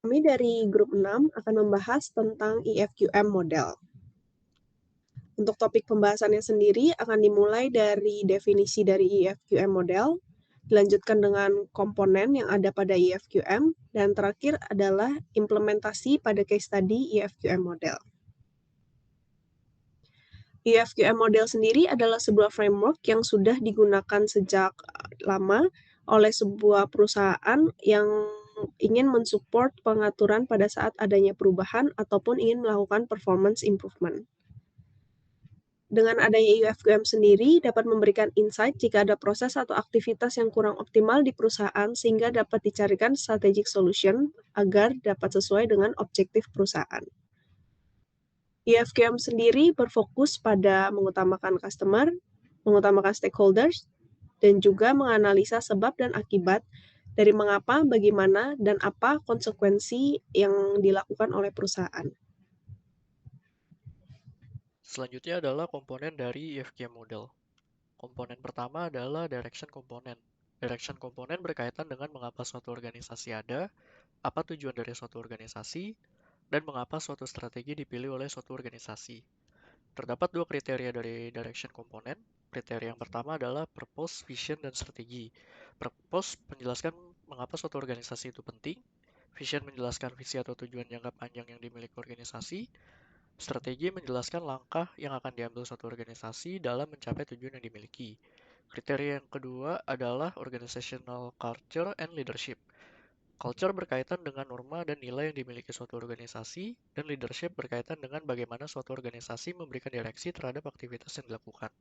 Kami dari grup 6 akan membahas tentang EFQM model. Untuk topik pembahasannya sendiri akan dimulai dari definisi dari EFQM model, dilanjutkan dengan komponen yang ada pada EFQM, dan terakhir adalah implementasi pada case study EFQM model. EFQM model sendiri adalah sebuah framework yang sudah digunakan sejak lama oleh sebuah perusahaan yang ingin mensupport pengaturan pada saat adanya perubahan ataupun ingin melakukan performance improvement. Dengan adanya EFQM sendiri dapat memberikan insight jika ada proses atau aktivitas yang kurang optimal di perusahaan sehingga dapat dicarikan strategic solution agar dapat sesuai dengan objektif perusahaan. EFQM sendiri berfokus pada mengutamakan customer, mengutamakan stakeholders, dan juga menganalisa sebab dan akibat dari mengapa, bagaimana, dan apa konsekuensi yang dilakukan oleh perusahaan. Selanjutnya adalah komponen dari EFQM model. Komponen pertama adalah direction komponen. Direction komponen berkaitan dengan mengapa suatu organisasi ada, apa tujuan dari suatu organisasi, dan mengapa suatu strategi dipilih oleh suatu organisasi. Terdapat dua kriteria dari direction komponen. Kriteria yang pertama adalah purpose, vision, dan strategi. Purpose menjelaskan mengapa suatu organisasi itu penting. Vision menjelaskan visi atau tujuan jangka panjang yang dimiliki organisasi. Strategi menjelaskan langkah yang akan diambil suatu organisasi dalam mencapai tujuan yang dimiliki. Kriteria yang kedua adalah organizational culture and leadership. Culture berkaitan dengan norma dan nilai yang dimiliki suatu organisasi, dan leadership berkaitan dengan bagaimana suatu organisasi memberikan direksi terhadap aktivitas yang dilakukan.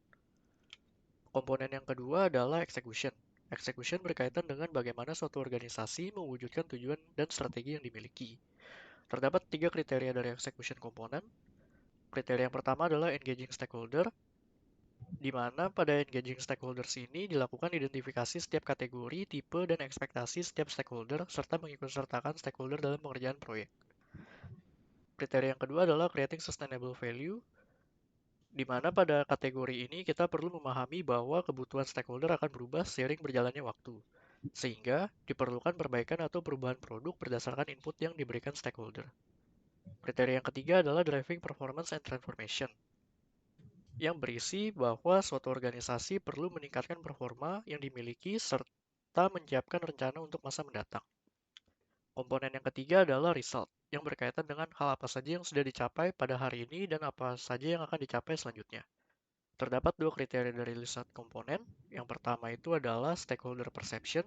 Komponen yang kedua adalah execution. Execution berkaitan dengan bagaimana suatu organisasi mewujudkan tujuan dan strategi yang dimiliki. Terdapat tiga kriteria dari execution komponen. Kriteria yang pertama adalah engaging stakeholder, di mana pada engaging stakeholders ini dilakukan identifikasi setiap kategori, tipe, dan ekspektasi setiap stakeholder, serta mengikutsertakan stakeholder dalam pengerjaan proyek. Kriteria yang kedua adalah creating sustainable value, di mana pada kategori ini kita perlu memahami bahwa kebutuhan stakeholder akan berubah seiring berjalannya waktu, sehingga diperlukan perbaikan atau perubahan produk berdasarkan input yang diberikan stakeholder. Kriteria yang ketiga adalah driving performance and transformation, yang berisi bahwa suatu organisasi perlu meningkatkan performa yang dimiliki serta menyiapkan rencana untuk masa mendatang. Komponen yang ketiga adalah result, yang berkaitan dengan hal apa saja yang sudah dicapai pada hari ini dan apa saja yang akan dicapai selanjutnya. Terdapat dua kriteria dari result komponen. Yang pertama itu adalah stakeholder perception,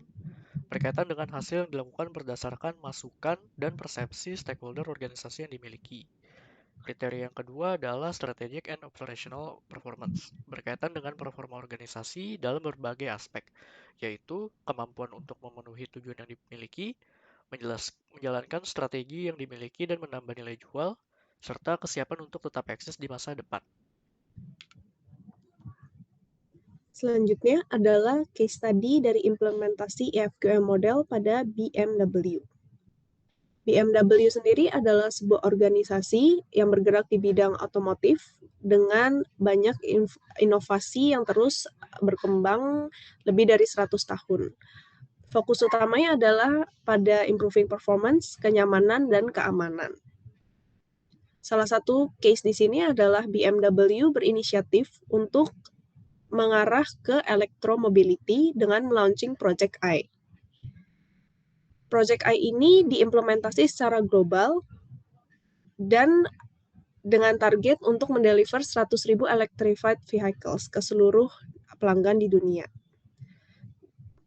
berkaitan dengan hasil yang dilakukan berdasarkan masukan dan persepsi stakeholder organisasi yang dimiliki. Kriteria yang kedua adalah strategic and operational performance, berkaitan dengan performa organisasi dalam berbagai aspek, yaitu kemampuan untuk memenuhi tujuan yang dimiliki, menjalankan strategi yang dimiliki dan menambah nilai jual, serta kesiapan untuk tetap eksis di masa depan. Selanjutnya adalah case study dari implementasi EFQM model pada BMW. BMW sendiri adalah sebuah organisasi yang bergerak di bidang otomotif dengan banyak inovasi yang terus berkembang lebih dari 100 tahun. Fokus utamanya adalah pada improving performance, kenyamanan, dan keamanan. Salah satu case di sini adalah BMW berinisiatif untuk mengarah ke electromobility dengan melaunching Project I. Project I ini diimplementasi secara global dan dengan target untuk mendeliver 100.000 electrified vehicles ke seluruh pelanggan di dunia.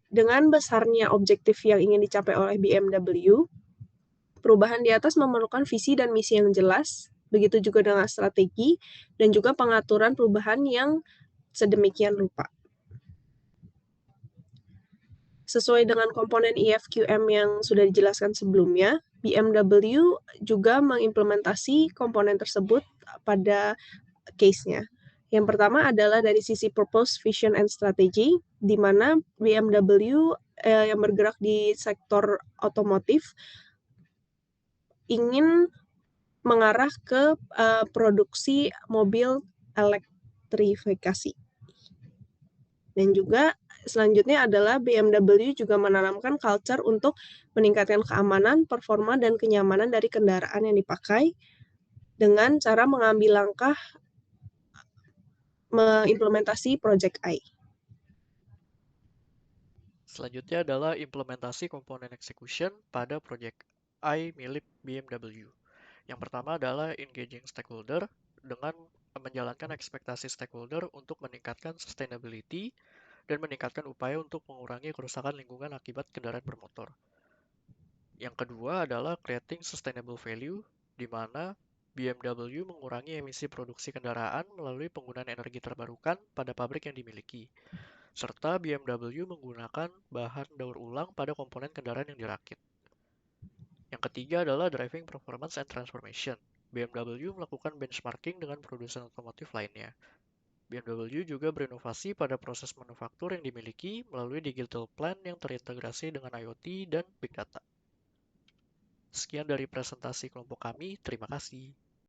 Dengan besarnya objektif yang ingin dicapai oleh BMW, perubahan di atas memerlukan visi dan misi yang jelas, begitu juga dengan strategi dan juga pengaturan perubahan yang sedemikian rupa. Sesuai dengan komponen EFQM yang sudah dijelaskan sebelumnya, BMW juga mengimplementasi komponen tersebut pada case-nya. Yang pertama adalah dari sisi purpose, vision, and strategy, di mana BMW yang bergerak di sektor otomotif ingin mengarah ke produksi mobil elektrifikasi. Dan juga selanjutnya adalah BMW juga menanamkan culture untuk meningkatkan keamanan, performa, dan kenyamanan dari kendaraan yang dipakai dengan cara mengambil langkah mengimplementasi Project I. Selanjutnya adalah implementasi komponen execution pada Project I milik BMW. Yang pertama adalah engaging stakeholder dengan menjalankan ekspektasi stakeholder untuk meningkatkan sustainability dan meningkatkan upaya untuk mengurangi kerusakan lingkungan akibat kendaraan bermotor. Yang kedua adalah creating sustainable value, di mana BMW mengurangi emisi produksi kendaraan melalui penggunaan energi terbarukan pada pabrik yang dimiliki, serta BMW menggunakan bahan daur ulang pada komponen kendaraan yang dirakit. Yang ketiga adalah driving performance and transformation. BMW melakukan benchmarking dengan produsen otomotif lainnya. BMW juga berinovasi pada proses manufaktur yang dimiliki melalui digital plan yang terintegrasi dengan IoT dan Big Data. Sekian dari presentasi kelompok kami, terima kasih.